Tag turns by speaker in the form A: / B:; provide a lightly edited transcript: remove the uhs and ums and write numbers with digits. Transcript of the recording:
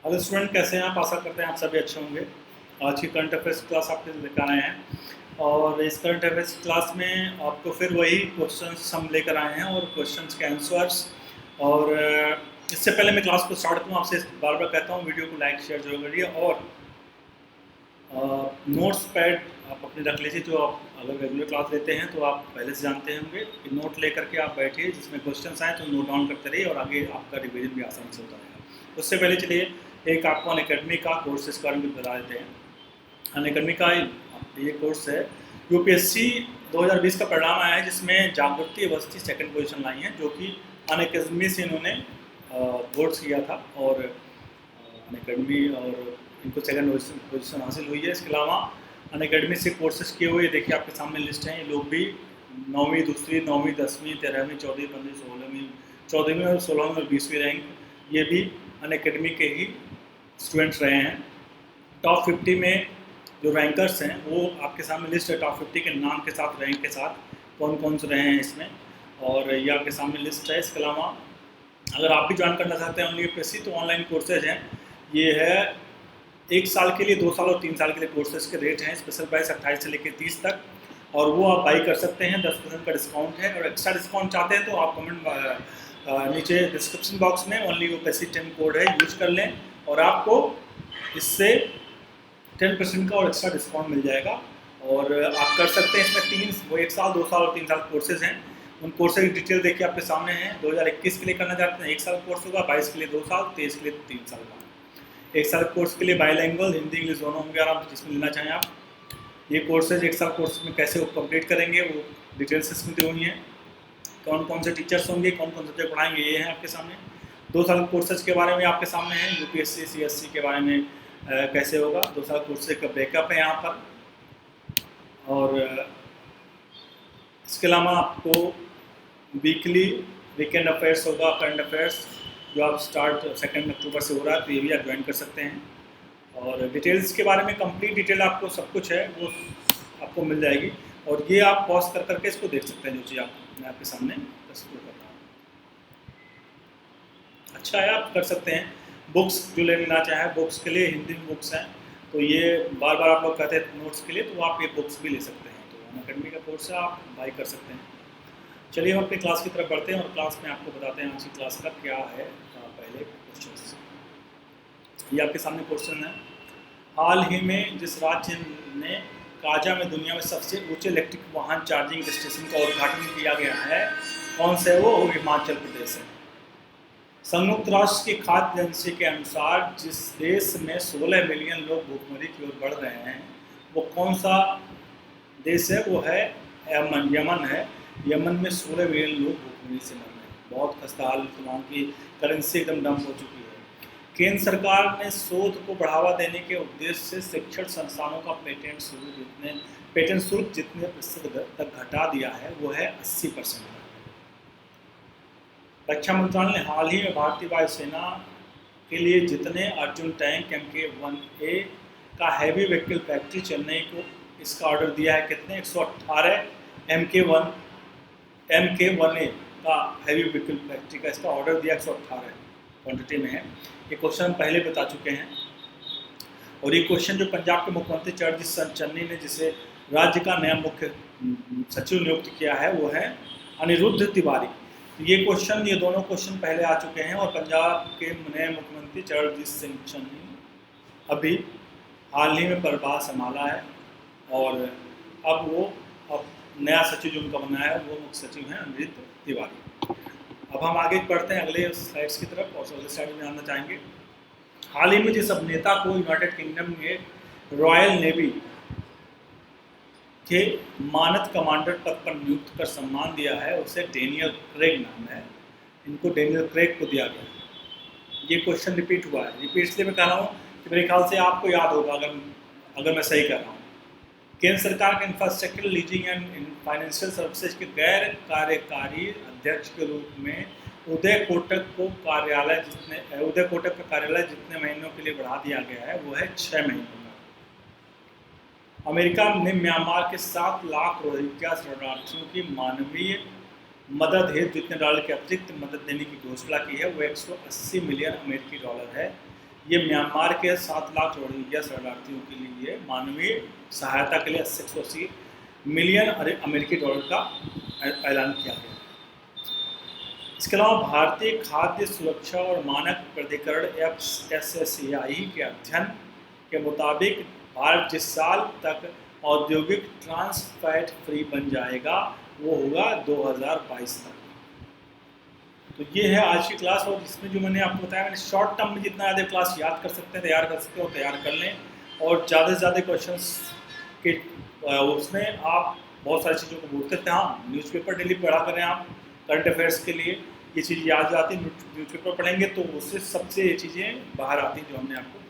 A: Hello student, कैसे हैं आप? आशा करते हैं आप सभी अच्छे होंगे। आज की करंट अफेयर्स क्लास आपके लिए लेकर आए हैं और इस करंट अफेयर्स क्लास में आपको फिर वही क्वेश्चंस हम लेकर आए हैं और क्वेश्चंस के आंसर्स। और इससे पहले मैं क्लास को स्टार्ट करूँ, आपसे बार बार कहता हूँ वीडियो को लाइक शेयर जरूर करिए और नोट्स पैड आप अपने रख लीजिए। जो आप अगर रेगुलर क्लास लेते हैं तो आप पहले से जानते होंगे कि नोट ले करके आप बैठिए, जिसमें क्वेश्चंस आए तो नोट डाउन करते रहिए और आगे आपका रिवीजन भी आसानी से होता रहेगा। उससे पहले चलिए एक आपको अनअकैडमी का कोर्स इसके बारे में बता देते हैं। अनअकैडमी का ये कोर्स है, यूपीएससी 2020 का परिणाम आया है जिसमें जागृति अवस्थी सेकंड पोजीशन लाई हैं, जो कि अनअकैडमी से इन्होंने कोर्स किया था और अनअकैडमी और इनको सेकंड पोजीशन हासिल हुई है। इसके अलावा अनअकैडमी से कोर्सेज किए हुए देखिए आपके सामने लिस्ट हैं। ये लोग भी 9वीं, दूसरी, 9वीं, 10वीं, 13वीं, 14वीं, 15वीं, 16वीं, 14वीं और 16वीं और 20वीं रैंक, ये भी अनअकैडमी के ही स्टूडेंट्स रहे हैं। टॉप 50 में जो रैंकर्स हैं वो आपके सामने लिस्ट है, टॉप 50 के नाम के साथ, रैंक के साथ, कौन कौन से रहे हैं इसमें, और ये आपके सामने लिस्ट है। इसके अलावा अगर आप भी ज्वाइन करना चाहते हैं ओनली यूपीएससी तो ऑनलाइन कोर्सेज हैं। ये है 1 साल के लिए, 2 साल और 3 साल के लिए कोर्सेज के रेट हैं। स्पेशल प्राइस 28 से लेकर 30 तक, और वो आप बाई कर सकते हैं। 10% का डिस्काउंट है, और एक्स्ट्रा डिस्काउंट चाहते हैं तो आप कमेंट नीचे डिस्क्रिप्शन बॉक्स में ओनली यूपीएससी 10 कोड है, यूज कर लें और आपको इससे 10% का और एक्स्ट्रा डिस्काउंट मिल जाएगा। और आप कर सकते हैं इसमें 1 साल, 2 साल और 3 साल कोर्सेज हैं। उन कोर्सेज की डिटेल देखिए आपके सामने है। 2021 के लिए करना चाहते हैं 1 साल कोर्स होगा, 22 के लिए 2 साल, 23 के लिए 3 साल का। 1 साल कोर्स के लिए बाईलैंग्वेज हिंदी इंग्लिश दोनों होंगे, और आप जिसमें लेना चाहें आप। ये कोर्सेज 1 साल कोर्स में कैसे वो कंप्लीट करेंगे वो डिटेल्स इसमें दी हुई हैं। कौन कौन से टीचर्स होंगे, कौन कौन सब्जेक्ट पढ़ाएंगे, ये हैं आपके सामने। 2 साल कोर्सेज के बारे में आपके सामने है। यूपीएससी सीएससी के बारे में कैसे होगा, 2 साल कोर्सेज का ब्रेकअप है यहाँ पर। और इसके अलावा आपको वीकली वीकेंड अफेयर्स होगा, करंट अफेयर्स, जो आप स्टार्ट 2 अक्टूबर से हो रहा है, तो ये भी आप ज्वाइन कर सकते हैं। और डिटेल्स के बारे में कंप्लीट डिटेल आपको सब कुछ है वो आपको मिल जाएगी, और ये आप पॉज कर करके इसको देख सकते हैं। जो चीज़ मैं आपके सामने प्रस्तुत कर रहा हूँ, अच्छा है, आप कर सकते हैं। बुक्स जो लेना चाहें, बुक्स के लिए हिंदी में बुक्स हैं, तो ये बार बार आप लोग कहते हैं नोट्स के लिए, तो आप ये बुक्स भी ले सकते हैं। तो अनअकैडमी का कोर्स है, आप बाई कर सकते हैं। चलिए हम अपनी क्लास की तरफ बढ़ते हैं और क्लास में आपको बताते हैं आज की क्लास का क्या है। पहले क्वेश्चन ये आपके सामने क्वेश्चन है। हाल ही में जिस राज्य ने काजा में दुनिया में सबसे ऊंचे इलेक्ट्रिक वाहन चार्जिंग स्टेशन का उद्घाटन किया गया है, कौन से वो हिमाचल प्रदेश है। संयुक्त राष्ट्र की खाद्य एजेंसी के अनुसार जिस देश में 16 मिलियन लोग भूखमरी की ओर बढ़ रहे हैं वो कौन सा देश है, वो है यमन है। यमन में 16 मिलियन लोग भूखमरी से मर रहे हैं। बहुत खस्ता हाल, वहाँ की करेंसी एकदम डंप हो चुकी है। केंद्र सरकार ने शोध को बढ़ावा देने के उद्देश्य से शिक्षण संस्थानों का पेटेंट शुल्क जितने प्रतिशत तक घटा दिया है वो है 80%। रक्षा मंत्रालय ने हाल ही में भारतीय वायुसेना के लिए जितने अर्जुन टैंक MK-1A का हैवी व्हीकल फैक्ट्री चेन्नई को इसका ऑर्डर दिया है, कितने? 118 MK-1A का हैवी व्हीकल फैक्ट्री का इसका ऑर्डर दिया, 118 क्वान्टिटी में है। ये क्वेश्चन पहले बता चुके हैं। और ये क्वेश्चन जो पंजाब के मुख्यमंत्री चरणजीत चन्नी ने जिसे राज्य का नया मुख्य सचिव नियुक्त किया है वो है अनिरुद्ध तिवारी। ये दोनों क्वेश्चन पहले आ चुके हैं, और पंजाब के नए मुख्यमंत्री चरणजीत सिंह चन्नी अभी हाल ही में प्रभार संभाला है, और अब नया सचिव जो उनका बना है वो मुख्य सचिव हैं अनिरुद्ध तिवारी। अब हम आगे बढ़ते हैं अगले स्लाइड्स की तरफ, और अगले स्लाइड में जानना चाहेंगे हाल ही में जिस अभिनेता को यूनाइटेड किंगडम ने रॉयल नेवी के मानद कमांडर पद पर नियुक्त कर सम्मान दिया है उसे डेनियल क्रेग नाम है। इनको डेनियल क्रेग को दिया गया। ये क्वेश्चन रिपीट हुआ है। रिपीट इसलिए मैं कह रहा हूँ कि मेरे ख्याल से आपको याद होगा अगर मैं सही कर रहा हूँ। केंद्र सरकार के infrastructure leasing and financial services के गैर कार्यकारी अध्यक्ष के रूप में उदय कोटक का कार्यालय जितने महीनों के लिए बढ़ा दिया गया है वो है 6 महीनों का। अमेरिका ने म्यांमार के 7 लाख रोहिंग्या शरणार्थियों की मानवीय मदद हेतु जितने डॉलर की अतिरिक्त मदद देने की घोषणा की है वो 180 मिलियन अमेरिकी डॉलर है। ये म्यांमार के 7 लाख रोहिंग्या शरणार्थियों के लिए मानवीय सहायता के लिए 180 मिलियन अमेरिकी डॉलर का ऐलान किया गया। इसके अलावा भारतीय खाद्य सुरक्षा और मानक प्राधिकरण FSSAI के अध्ययन के मुताबिक भारत जिस साल तक औद्योगिक ट्रांस फैट फ्री बन जाएगा वो होगा 2022 तक। तो ये है आज की क्लास, और इसमें जो मैंने आपको बताया, मैंने शॉर्ट टर्म में जितना ज़्यादा क्लास याद कर सकते हैं, तैयार कर सकते हो, तैयार कर लें। और ज़्यादा से ज़्यादा क्वेश्चंस के उसमें आप बहुत सारी चीज़ों को बोलते थे। हाँ, न्यूज़पेपर डेली पढ़ा करें आप करंट अफेयर्स के लिए, ये चीज़ याद आती है। न्यूज़पेपर पढ़ेंगे तो उससे सबसे ये चीज़ें बाहर आती हैं जो हमने आपको